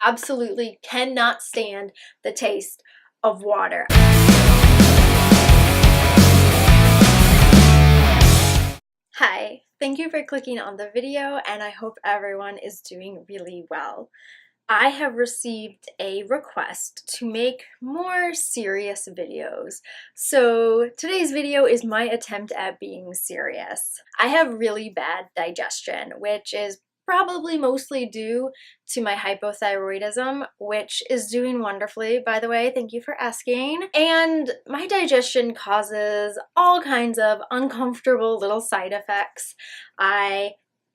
absolutely cannot stand the taste of water. Hi, thank you for clicking on the video, and I hope everyone is doing really well. I have received a request to make more serious videos. So today's video is my attempt at being serious. I have really bad digestion, which is probably mostly due to my hypothyroidism, which is doing wonderfully, by the way. Thank you for asking. And my digestion causes all kinds of uncomfortable little side effects. I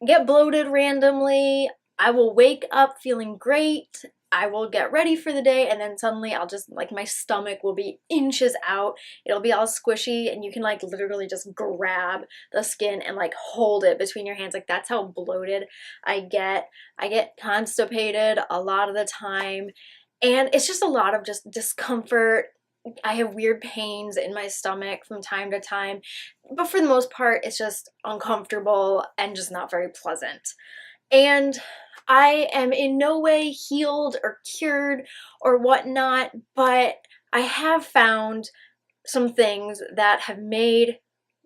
get bloated randomly. I will wake up feeling great, I will get ready for the day, and then suddenly I'll just, like, my stomach will be inches out, it'll be all squishy, and you can, like, literally just grab the skin and, like, hold it between your hands. Like, that's how bloated I get. I get constipated a lot of the time, and it's just a lot of just discomfort. I have weird pains in my stomach from time to time, but for the most part, it's just uncomfortable and just not very pleasant. And I am in no way healed or cured or whatnot, but I have found some things that have made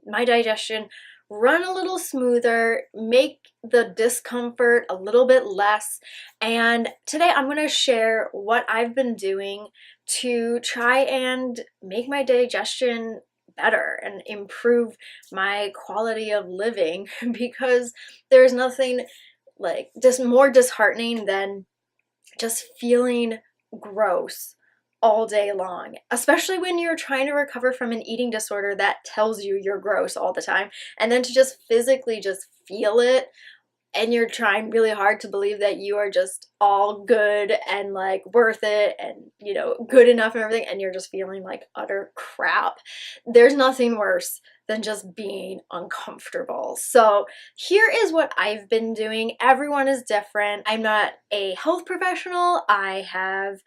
my digestion run a little smoother, make the discomfort a little bit less. And today I'm going to share what I've been doing to try and make my digestion better and improve my quality of living, because there's nothing like just more disheartening than just feeling gross all day long, especially when you're trying to recover from an eating disorder that tells you you're gross all the time, and then to just physically just feel it, and you're trying really hard to believe that you are just all good and like worth it and, you know, good enough and everything, and you're just feeling like utter crap. There's nothing worse than just being uncomfortable. So here is what I've been doing. Everyone is different. I'm not a health professional. I have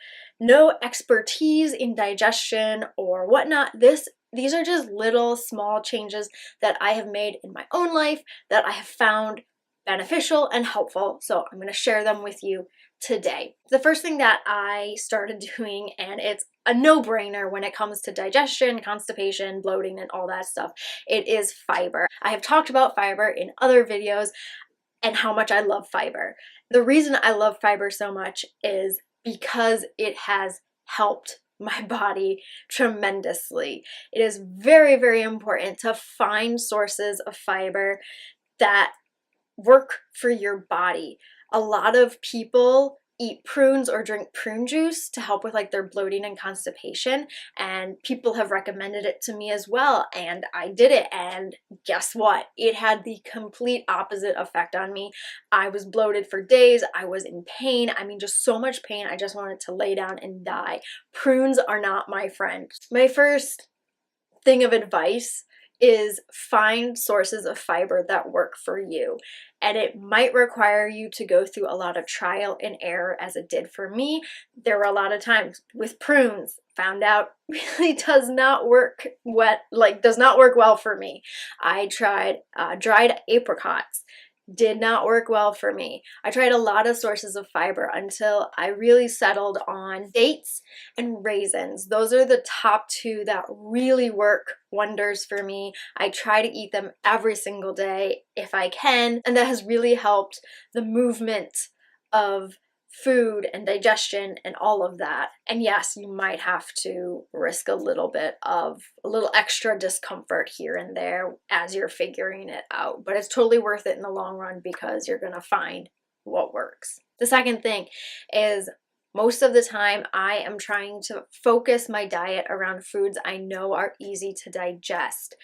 no expertise in digestion or whatnot. These are just little small changes that I have made in my own life that I have found beneficial and helpful, so I'm going to share them with you today. The first thing that I started doing, and it's a no-brainer when it comes to digestion, constipation, bloating, and all that stuff, it is fiber. I have talked about fiber in other videos and how much I love fiber. The reason I love fiber so much is because it has helped my body tremendously. It is very, very important to find sources of fiber that work for your body. A lot of people eat prunes or drink prune juice to help with like their bloating and constipation, and people have recommended it to me as well, and I did it, and guess what? It had the complete opposite effect on me. I was bloated for days. I was in pain. I mean, just so much pain. I just wanted to lay down and die. Prunes are not my friend. My first thing of advice is find sources of fiber that work for you. And it might require you to go through a lot of trial and error, as it did for me. There were a lot of times with prunes, found out really does not work well for me. I tried dried apricots. Did not work well for me. I tried a lot of sources of fiber until I really settled on dates and raisins. Those are the top two that really work wonders for me. I try to eat them every single day if I can, and that has really helped the movement of food and digestion and all of that. And yes, you might have to risk a little extra discomfort here and there as you're figuring it out, but it's totally worth it in the long run because you're gonna find what works. The second thing is, most of the time I am trying to focus my diet around foods I know are easy to digest.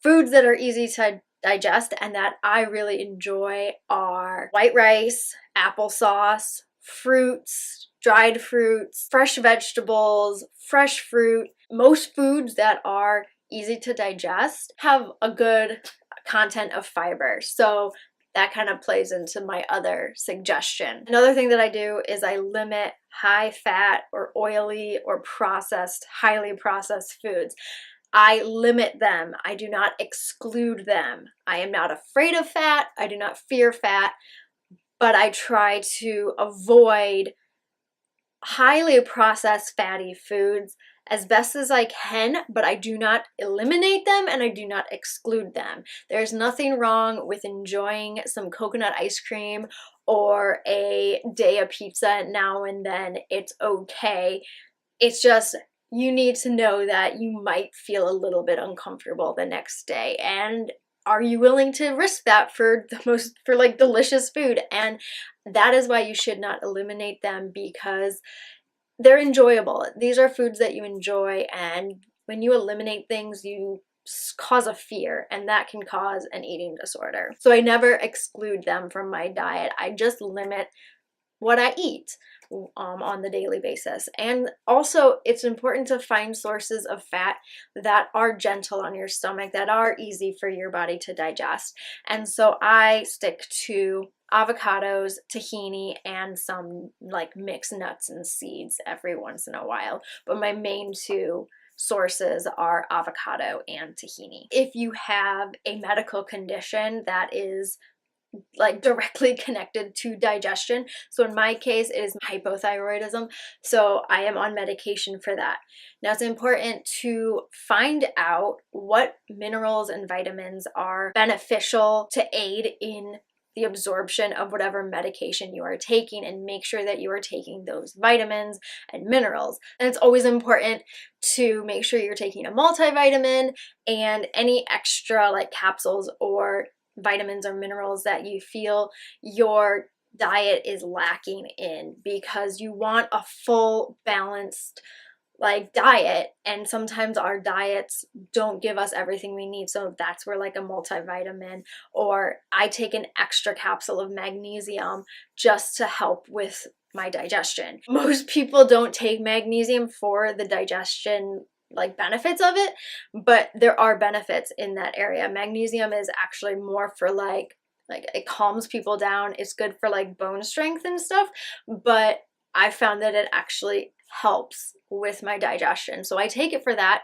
Foods that are easy to digest and that I really enjoy are white rice, applesauce, fruits, dried fruits, fresh vegetables, fresh fruit. Most foods that are easy to digest have a good content of fiber. So that kind of plays into my other suggestion. Another thing that I do is I limit high fat or oily or highly processed foods. I limit them. I do not exclude them. I am not afraid of fat. I do not fear fat, but I try to avoid highly processed fatty foods as best as I can, but I do not eliminate them and I do not exclude them. There's nothing wrong with enjoying some coconut ice cream or a day of pizza now and then. It's okay. It's just you need to know that you might feel a little bit uncomfortable the next day, and are you willing to risk that for like delicious food? And that is why you should not eliminate them, because they're enjoyable. These are foods that you enjoy, and when you eliminate things, you cause a fear, and that can cause an eating disorder. So I never exclude them from my diet. I just limit what I eat on the daily basis. And also, it's important to find sources of fat that are gentle on your stomach, that are easy for your body to digest. And so I stick to avocados, tahini, and some like mixed nuts and seeds every once in a while. But my main two sources are avocado and tahini. If you have a medical condition that is like directly connected to digestion. So in my case, it is hypothyroidism. So I am on medication for that. Now it's important to find out what minerals and vitamins are beneficial to aid in the absorption of whatever medication you are taking, and make sure that you are taking those vitamins and minerals. And it's always important to make sure you're taking a multivitamin and any extra like capsules or vitamins or minerals that you feel your diet is lacking in, because you want a full balanced like diet, and sometimes our diets don't give us everything we need. So that's where like a multivitamin, or I take an extra capsule of magnesium just to help with my digestion. Most people don't take magnesium for the digestion like benefits of it, but there are benefits in that area. Magnesium is actually more for like it calms people down. It's good for like bone strength and stuff, but I found that it actually helps with my digestion. So I take it for that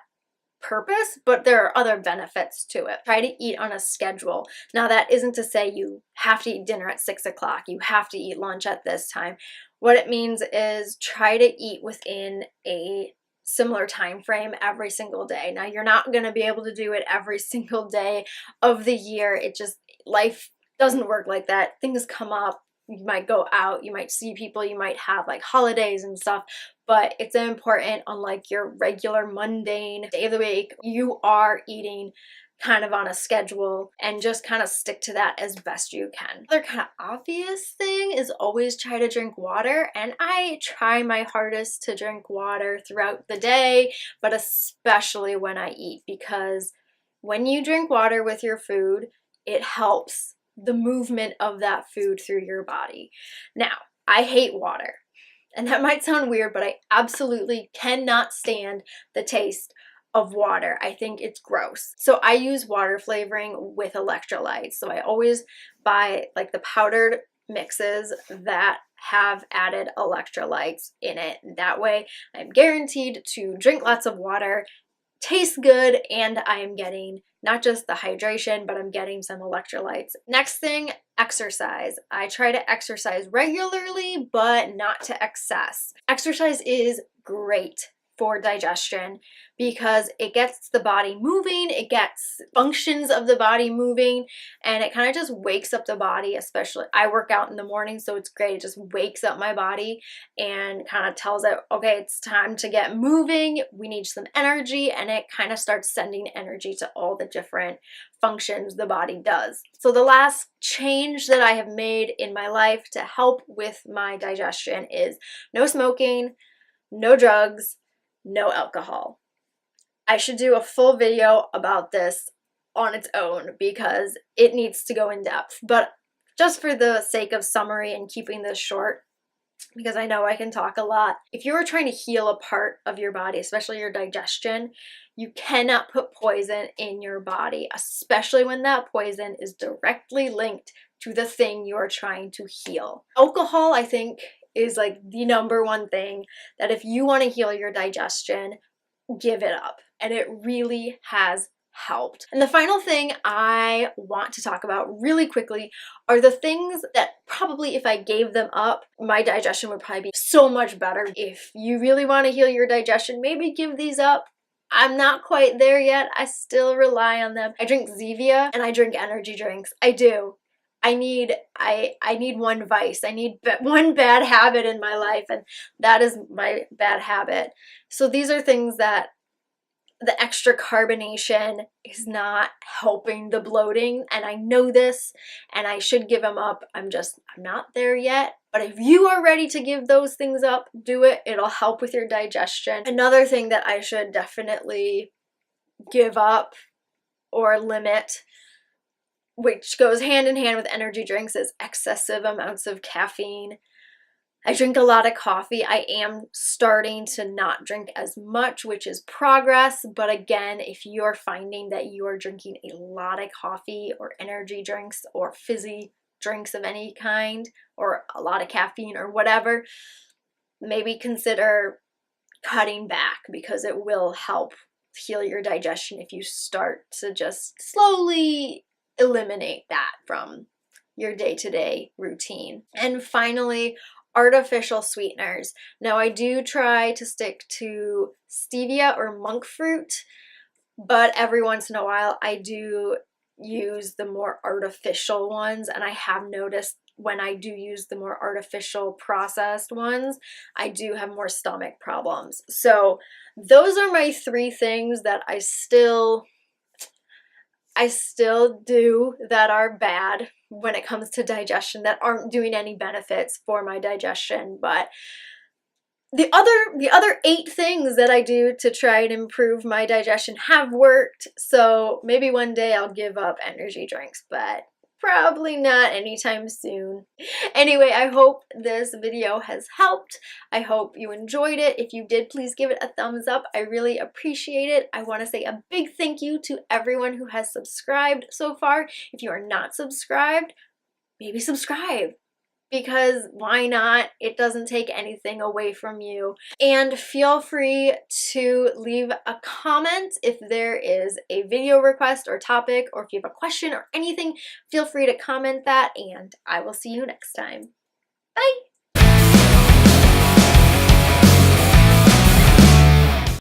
purpose, but there are other benefits to it. Try to eat on a schedule. Now that isn't to say you have to eat dinner at 6 o'clock, you have to eat lunch at this time. What it means is try to eat within a similar time frame every single day. Now you're not going to be able to do it every single day of the year. It just, life doesn't work like that. Things come up. You might go out, you might see people, you might have like holidays and stuff, but it's important on like your regular mundane day of the week, you are eating kind of on a schedule, and just kind of stick to that as best you can. Another kind of obvious thing is always try to drink water, and I try my hardest to drink water throughout the day, but especially when I eat, because when you drink water with your food, it helps the movement of that food through your body. Now, I hate water, and that might sound weird, but I absolutely cannot stand the taste of water. I think it's gross. So I use water flavoring with electrolytes. So I always buy like the powdered mixes that have added electrolytes in it. That way I'm guaranteed to drink lots of water, tastes good, and I am getting not just the hydration, but I'm getting some electrolytes. Next thing, exercise. I try to exercise regularly, but not to excess. Exercise is great for digestion because it gets the body moving, it gets functions of the body moving, and it kind of just wakes up the body. Especially I work out in the morning, so it's great. It just wakes up my body and kind of tells it, okay, it's time to get moving, we need some energy, and it kind of starts sending energy to all the different functions the body does. So the last change that I have made in my life to help with my digestion is no smoking, no drugs, no alcohol. I should do a full video about this on its own because it needs to go in depth, but just for the sake of summary and keeping this short, because I know I can talk a lot. If you are trying to heal a part of your body, especially your digestion, you cannot put poison in your body, especially when that poison is directly linked to the thing you are trying to heal. Alcohol, I think, is like the number one thing that if you want to heal your digestion, give it up. And it really has helped. And the final thing I want to talk about really quickly are the things that probably if I gave them up, my digestion would probably be so much better. If you really want to heal your digestion, maybe give these up. I'm not quite there yet. I still rely on them. I drink Zevia and I drink energy drinks. I do. I need one vice. I need one bad habit in my life, and that is my bad habit. So these are things that the extra carbonation is not helping the bloating, and I know this, and I should give them up. I'm not there yet. But if you are ready to give those things up, do it. It'll help with your digestion. Another thing that I should definitely give up or limit, which goes hand in hand with energy drinks, is excessive amounts of caffeine. I drink a lot of coffee. I am starting to not drink as much, which is progress. But again, if you're finding that you are drinking a lot of coffee or energy drinks or fizzy drinks of any kind, or a lot of caffeine or whatever, maybe consider cutting back, because it will help heal your digestion if you start to just slowly eliminate that from your day-to-day routine. And finally, artificial sweeteners. Now, I do try to stick to stevia or monk fruit, but every once in a while I do use the more artificial ones, and I have noticed when I do use the more artificial processed ones, I do have more stomach problems. So those are my 3 things that I still do that are bad when it comes to digestion, that aren't doing any benefits for my digestion. But the other 8 things that I do to try and improve my digestion have worked. So maybe one day I'll give up energy drinks, but probably not anytime soon. Anyway, I hope this video has helped. I hope you enjoyed it. If you did, please give it a thumbs up. I really appreciate it. I want to say a big thank you to everyone who has subscribed so far. If you are not subscribed, maybe subscribe, because why not? It doesn't take anything away from you. And feel free to leave a comment if there is a video request or topic, or if you have a question or anything, feel free to comment that, and I will see you next time. Bye!